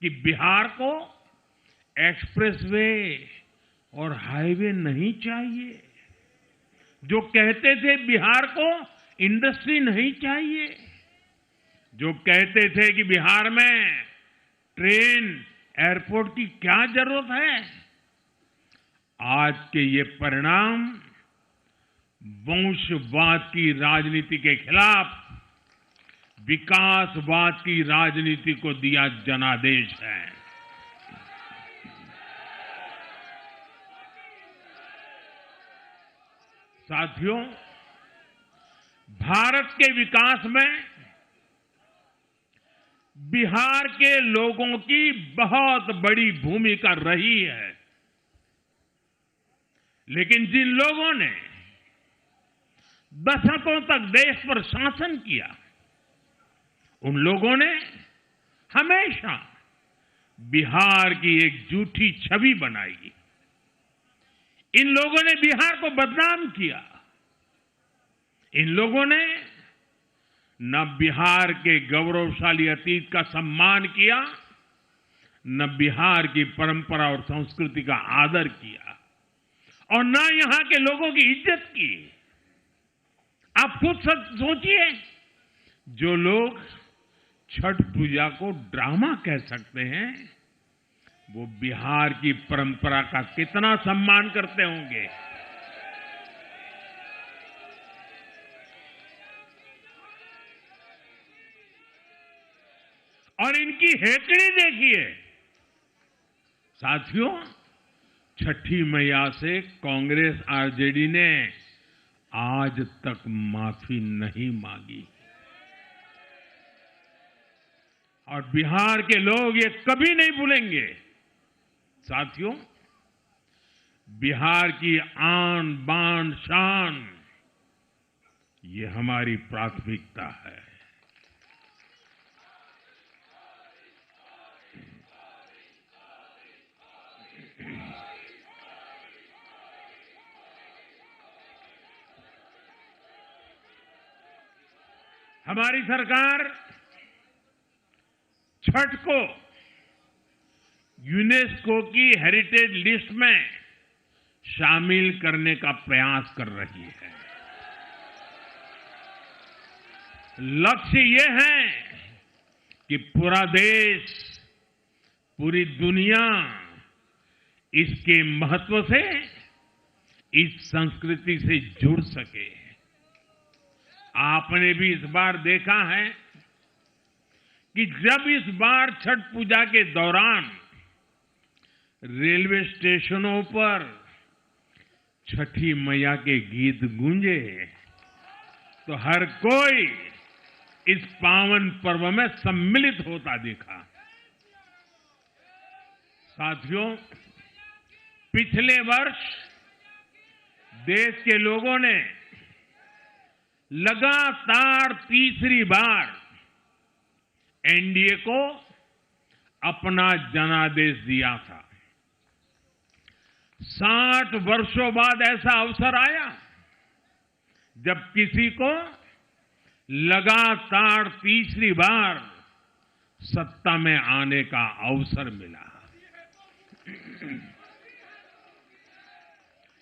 कि बिहार को एक्सप्रेसवे और हाईवे नहीं चाहिए, जो कहते थे बिहार को इंडस्ट्री नहीं चाहिए, जो कहते थे कि बिहार में ट्रेन, एयरपोर्ट की क्या जरूरत है। आज के ये परिणाम वंशवाद की राजनीति के खिलाफ विकासवाद की राजनीति को दिया जनादेश है। साथियों, भारत के विकास में बिहार के लोगों की बहुत बड़ी भूमिका रही है, लेकिन जिन लोगों ने दशकों तक देश पर शासन किया, उन लोगों ने हमेशा बिहार की एक झूठी छवि बनाई। इन लोगों ने बिहार को बदनाम किया। इन लोगों ने न बिहार के गौरवशाली अतीत का सम्मान किया, न बिहार की परंपरा और संस्कृति का आदर किया, और न यहां के लोगों की इज्जत की। आप खुद सोचिए, जो लोग छठ पूजा को ड्रामा कह सकते हैं, वो बिहार की परंपरा का कितना सम्मान करते होंगे। और इनकी हेकड़ी देखिए साथियों, छठी मैया से कांग्रेस आरजेडी ने आज तक माफी नहीं मांगी और बिहार के लोग ये कभी नहीं भूलेंगे। साथियों, बिहार की आन बान शान ये हमारी प्राथमिकता है। हमारी सरकार छठ को यूनेस्को की हेरिटेज लिस्ट में शामिल करने का प्रयास कर रही है। लक्ष्य ये है कि पूरा देश, पूरी दुनिया इसके महत्व से, इस संस्कृति से जुड़ सके। आपने भी इस बार देखा है कि जब इस बार छठ पूजा के दौरान रेलवे स्टेशनों पर छठी मैया के गीत गूंजे, तो हर कोई इस पावन पर्व में सम्मिलित होता दिखा। साथियों, पिछले वर्ष देश के लोगों ने लगातार तीसरी बार एनडीए को अपना जनादेश दिया था। 60 वर्षों बाद ऐसा अवसर आया जब किसी को लगातार तीसरी बार सत्ता में आने का अवसर मिला।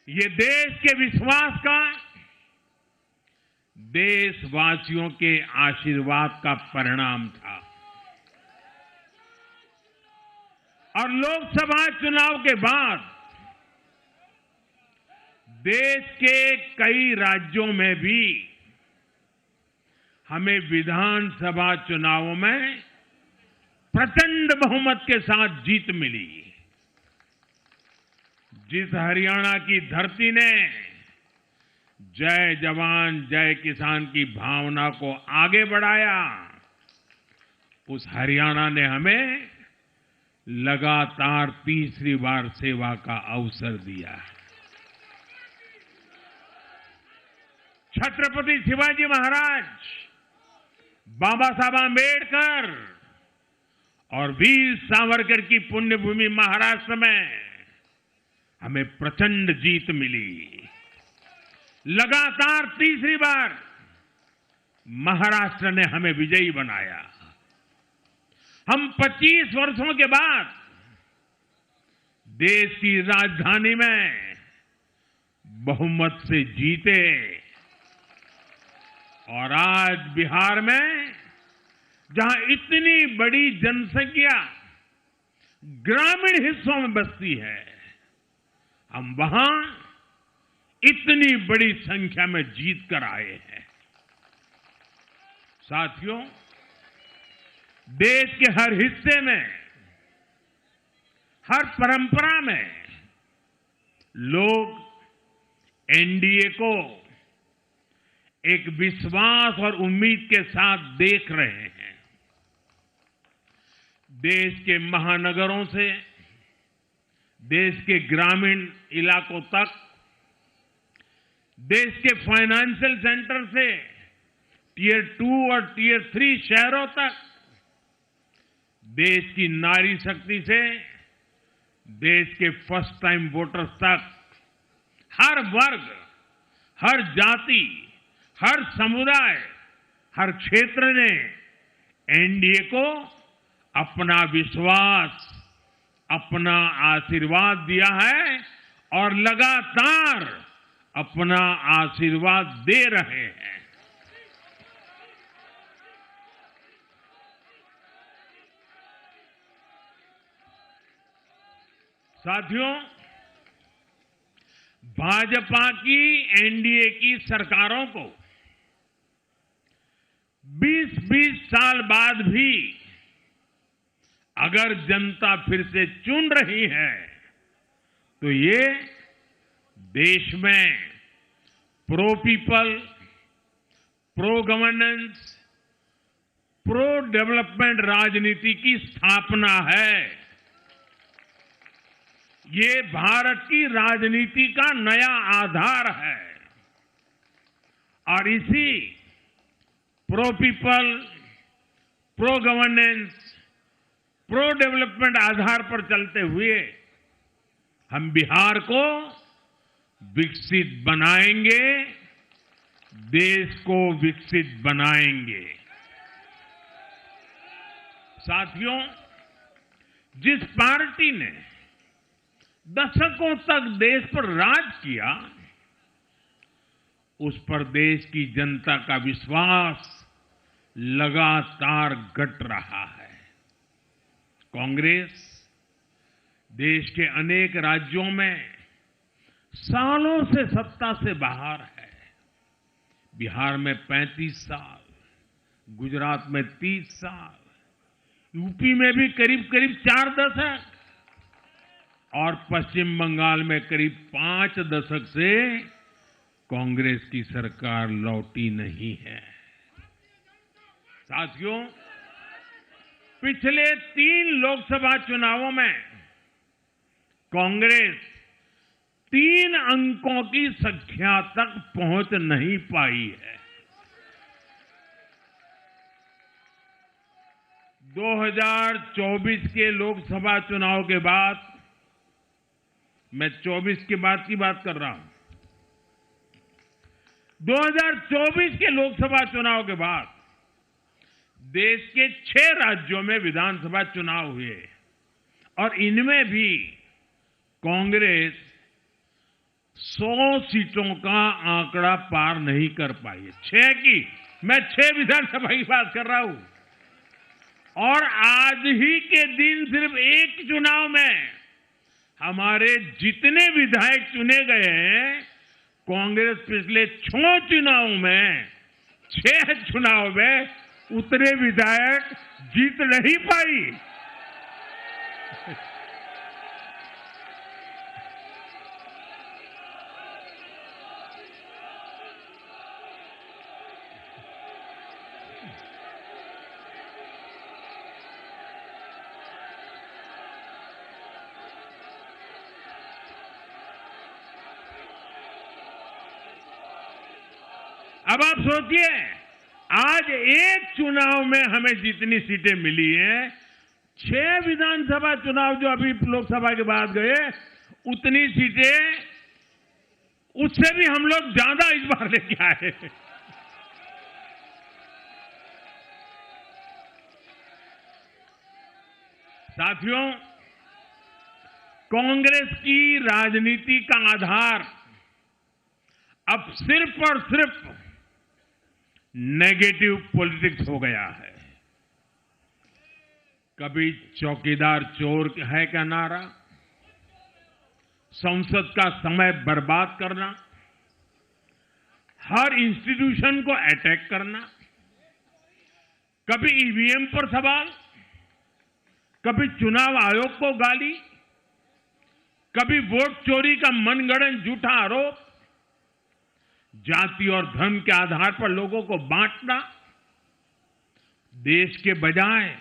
ये देश के विश्वास का, देशवासियों के आशीर्वाद का परिणाम था। और लोकसभा चुनाव के बाद देश के कई राज्यों में भी हमें विधानसभा चुनावों में प्रचंड बहुमत के साथ जीत मिली। जिस हरियाणा की धरती ने जय जवान जय किसान की भावना को आगे बढ़ाया, उस हरियाणा ने हमें लगातार तीसरी बार सेवा का अवसर दिया। छत्रपति शिवाजी महाराज, बाबा साहब आंबेडकर और वीर सावरकर की पुण्यभूमि महाराष्ट्र में हमें प्रचंड जीत मिली। लगातार तीसरी बार महाराष्ट्र ने हमें विजयी बनाया। हम 25 वर्षों के बाद देश की राजधानी में बहुमत से जीते और आज बिहार में जहां इतनी बड़ी जनसंख्या ग्रामीण हिस्सों में बसती है, हम वहां इतनी बड़ी संख्या में जीत कर आए हैं। साथियों, देश के हर हिस्से में, हर परंपरा में लोग एनडीए को एक विश्वास और उम्मीद के साथ देख रहे हैं। देश के महानगरों से देश के ग्रामीण इलाकों तक, देश के फाइनेंशियल सेंटर से टियर 2 और टियर 3 शहरों तक, देश की नारी शक्ति से देश के फर्स्ट टाइम वोटर्स तक, हर वर्ग, हर जाति, हर समुदाय, हर क्षेत्र ने एनडीए को अपना विश्वास, अपना आशीर्वाद दिया है और लगातार अपना आशीर्वाद दे रहे हैं। साथियों, भाजपा की एनडीए की सरकारों को 20-20 साल बाद भी अगर जनता फिर से चुन रही है तो ये देश में pro people, pro governance, pro development राजनीति की स्थापना है। ये भारत की राजनीति का नया आधार है और इसी pro people, pro governance, pro development आधार पर चलते हुए हम बिहार को विकसित बनाएंगे, देश को विकसित बनाएंगे। साथियों, जिस पार्टी ने दशकों तक देश पर राज किया, उस पर देश की जनता का विश्वास लगातार घट रहा है। कांग्रेस देश के अनेक राज्यों में सालों से सत्ता से बाहर है। बिहार में 35 साल, गुजरात में 30 साल, यूपी में भी करीब करीब 4 दशक और पश्चिम बंगाल में करीब 5 दशक से कांग्रेस की सरकार लौटी नहीं है। साथियों, पिछले 3 लोकसभा चुनावों में कांग्रेस 3 अंकों की संख्या तक पहुंच नहीं पाई है। 2024 के लोकसभा चुनाव के बाद, मैं 24 के बाद की बात कर रहा हूं, 2024 के लोकसभा चुनाव के बाद देश के 6 राज्यों में विधानसभा चुनाव हुए और इनमें भी कांग्रेस 100 सीटों का आंकड़ा पार नहीं कर पाई है। 6 की, मैं 6 विधानसभा की बात कर रहा हूं और आज ही के दिन सिर्फ एक चुनाव में हमारे जितने विधायक चुने गए हैं, कांग्रेस पिछले 6 चुनावों में 6 चुनाव में उतने विधायक जीत नहीं पाई। अब आप सोचिए, आज एक चुनाव में हमें जितनी सीटें मिली हैं, 6 विधानसभा चुनाव जो अभी लोकसभा के बाद गए, उतनी सीटें, उससे भी हम लोग ज्यादा इस बार लेके आए। साथियों, कांग्रेस की राजनीति का आधार अब सिर्फ और सिर्फ नेगेटिव पॉलिटिक्स हो गया है। कभी चौकीदार चोर है का नारा, संसद का समय बर्बाद करना, हर इंस्टीट्यूशन को अटैक करना, कभी ईवीएम पर सवाल, कभी चुनाव आयोग को गाली, कभी वोट चोरी का मनगढ़ंत झूठा आरोप, जाति और धर्म के आधार पर लोगों को बांटना, देश के बजाय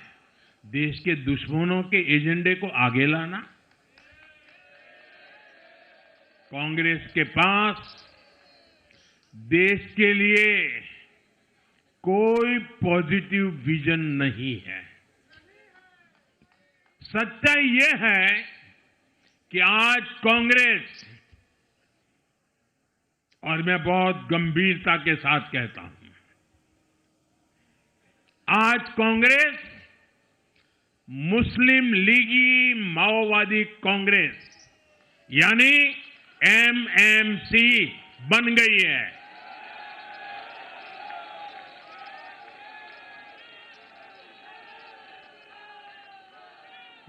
देश के दुश्मनों के एजेंडे को आगे लाना। कांग्रेस के पास देश के लिए कोई पॉजिटिव विजन नहीं है। सच्चाई यह है कि आज कांग्रेस, और मैं बहुत गंभीरता के साथ कहता हूं, आज कांग्रेस मुस्लिम लीगी माओवादी कांग्रेस यानी एमएमसी बन गई है।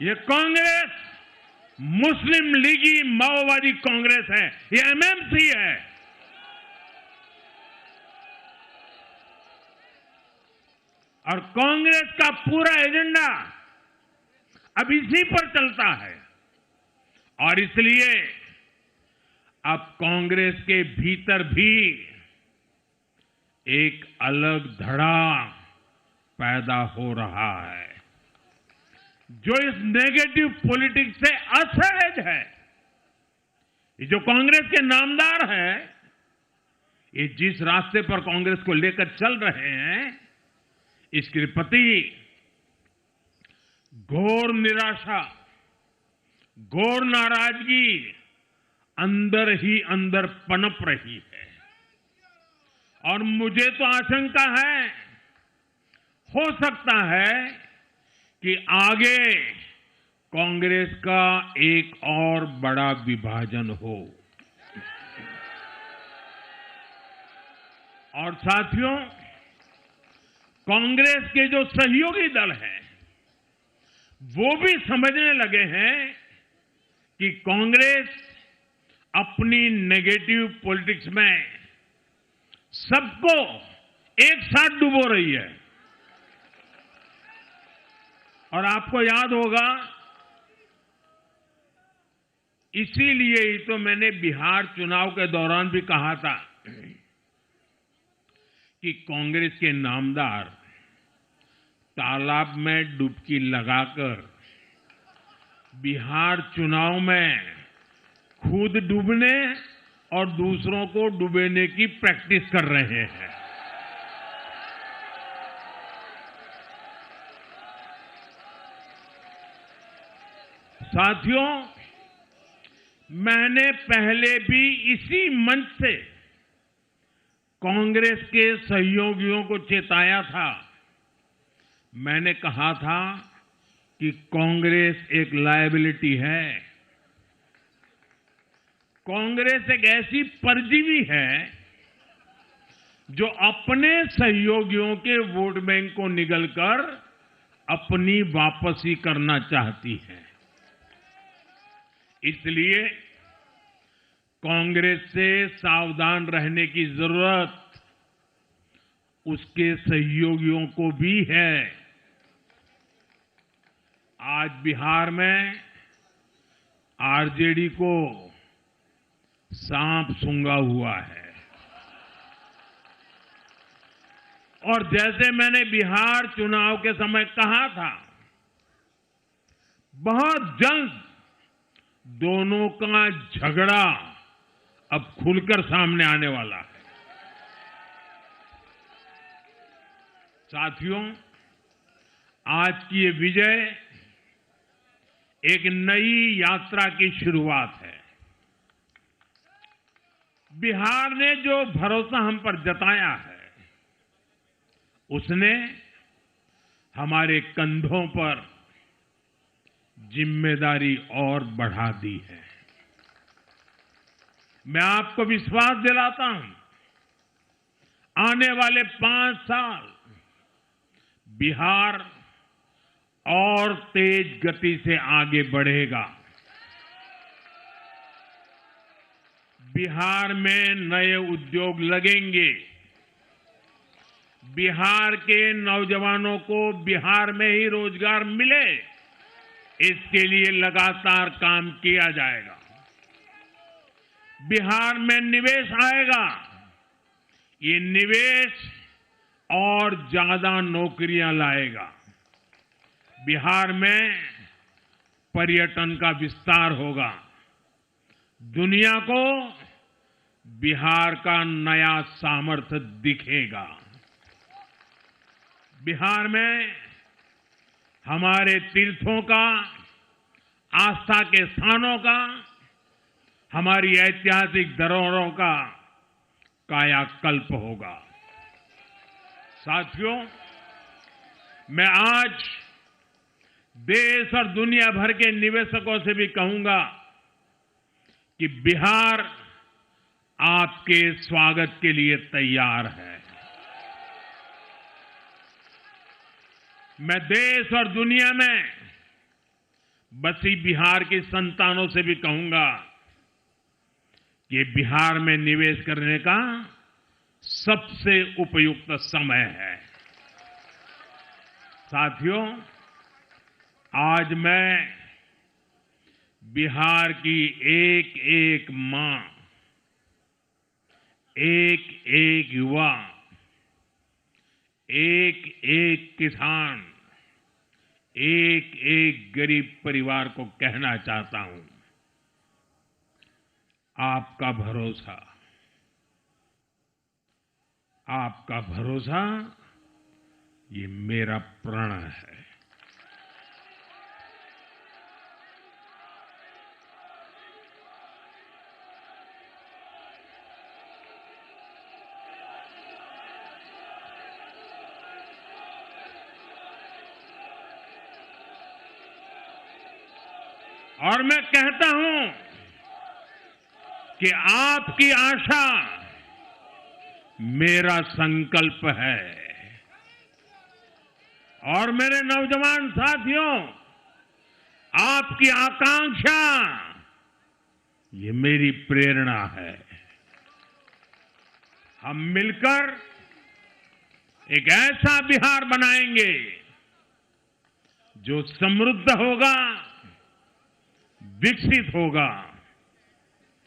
ये कांग्रेस मुस्लिम लीगी माओवादी कांग्रेस है, ये एमएमसी है। और कांग्रेस का पूरा एजेंडा अब इसी पर चलता है। और इसलिए अब कांग्रेस के भीतर भी एक अलग धड़ा पैदा हो रहा है, जो इस नेगेटिव पॉलिटिक्स से असहज है। ये जो कांग्रेस के नामदार है, ये जिस रास्ते पर कांग्रेस को लेकर चल रहे हैं, इसके प्रति घोर निराशा, घोर नाराजगी अंदर ही अंदर पनप रही है। और मुझे तो आशंका है, हो सकता है कि आगे कांग्रेस का एक और बड़ा विभाजन हो। और साथियों, कांग्रेस के जो सहयोगी दल हैं, वो भी समझने लगे हैं कि कांग्रेस अपनी नेगेटिव पॉलिटिक्स में सबको एक साथ डुबो रही है। और आपको याद होगा, इसीलिए ही तो मैंने बिहार चुनाव के दौरान भी कहा था कि कांग्रेस के नामदार तालाब में डुबकी लगाकर बिहार चुनाव में खुद डूबने और दूसरों को डुबेने की प्रैक्टिस कर रहे हैं। साथियों, मैंने पहले भी इसी मंच से कांग्रेस के सहयोगियों को चेताया था। मैंने कहा था कि कांग्रेस एक लायबिलिटी है। कांग्रेस एक ऐसी परजीवी है जो अपने सहयोगियों के वोट बैंक को निगलकर अपनी वापसी करना चाहती है। इसलिए कांग्रेस से सावधान रहने की जरूरत उसके सहयोगियों को भी है। आज बिहार में आरजेडी को सांप सूंघा हुआ है। और जैसे मैंने बिहार चुनाव के समय कहा था, बहुत जल्द दोनों का झगड़ा अब खुलकर सामने आने वाला है। साथियों, आज की ये विजय एक नई यात्रा की शुरुआत है। बिहार ने जो भरोसा हम पर जताया है, उसने हमारे कंधों पर जिम्मेदारी और बढ़ा दी है। मैं आपको विश्वास दिलाता हूं, आने वाले 5 साल बिहार और तेज गति से आगे बढ़ेगा। बिहार में नए उद्योग लगेंगे। बिहार के नौजवानों को बिहार में ही रोजगार मिले, इसके लिए लगातार काम किया जाएगा। बिहार में निवेश आएगा। ये निवेश और ज्यादा नौकरियां लाएगा। बिहार में पर्यटन का विस्तार होगा। दुनिया को बिहार का नया सामर्थ्य दिखेगा। बिहार में हमारे तीर्थों का, आस्था के स्थानों का, हमारी ऐतिहासिक धरोहरों का कायाकल्प होगा। साथियों, मैं आज देश और दुनिया भर के निवेशकों से भी कहूंगा कि बिहार आपके स्वागत के लिए तैयार है। मैं देश और दुनिया में बसी बिहार की संतानों से भी कहूंगा कि बिहार में निवेश करने का सबसे उपयुक्त समय है। साथियों, आज मैं बिहार की एक एक मां, एक एक युवा, एक एक किसान, एक एक गरीब परिवार को कहना चाहता हूं, आपका भरोसा ये मेरा प्रण है। और मैं कहता हूं कि आपकी आशा मेरा संकल्प है। और मेरे नौजवान साथियों, आपकी आकांक्षा ये मेरी प्रेरणा है। हम मिलकर एक ऐसा बिहार बनाएंगे जो समृद्ध होगा, विकसित होगा।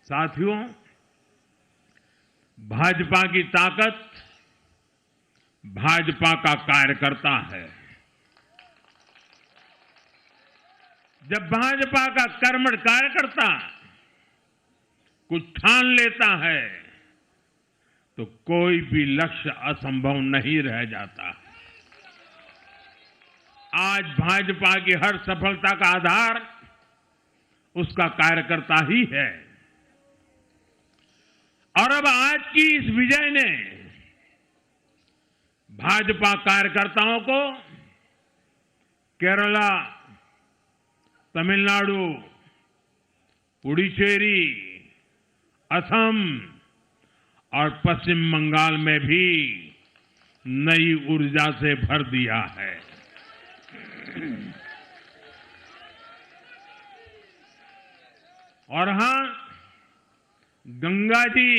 साथियों, भाजपा की ताकत भाजपा का कार्यकर्ता है। जब भाजपा का कर्मठ कार्यकर्ता कुछ ठान लेता है तो कोई भी लक्ष्य असंभव नहीं रह जाता। आज भाजपा की हर सफलता का आधार उसका कार्यकर्ता ही है। और अब आज की इस विजय ने भाजपा कार्यकर्ताओं को केरला, तमिलनाडु, पुडुचेरी, असम और पश्चिम बंगाल में भी नई ऊर्जा से भर दिया है। और हां, गंगा जी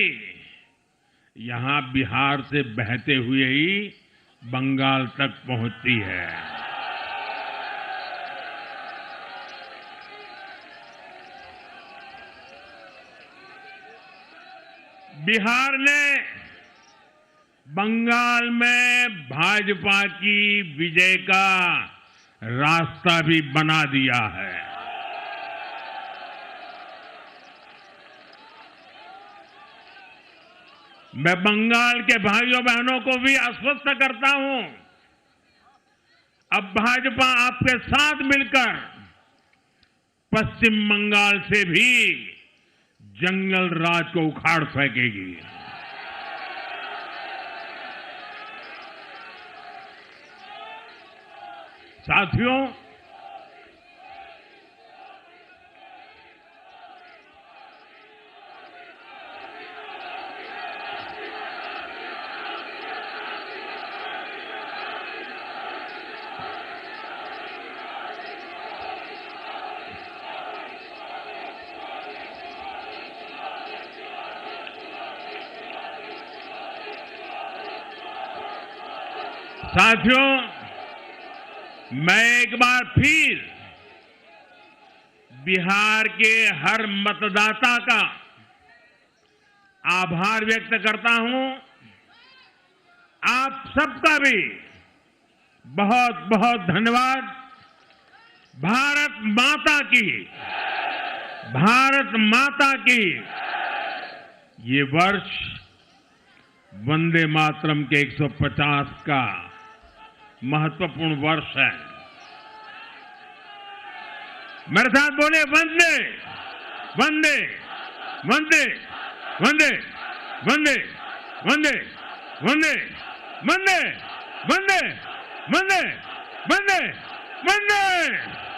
यहां बिहार से बहते हुए ही बंगाल तक पहुंचती है। बिहार ने बंगाल में भाजपा की विजय का रास्ता भी बना दिया है। मैं बंगाल के भाइयों बहनों को भी आश्वस्त करता हूं, अब भाजपा आपके साथ मिलकर पश्चिम बंगाल से भी जंगल राज को उखाड़ फेंकेगी। साथियों, मैं एक बार फिर बिहार के हर मतदाता का आभार व्यक्त करता हूं। आप सबका भी बहुत बहुत धन्यवाद। भारत माता की ये वर्ष वंदे मातरम के 150 का महत्वपूर्ण वर्ष है। मेरे साथ बोले, वंदे वंदे वंदे वंदे वंदे वंदे वंदे वंदे वंदे वंदे वंदे वंदे।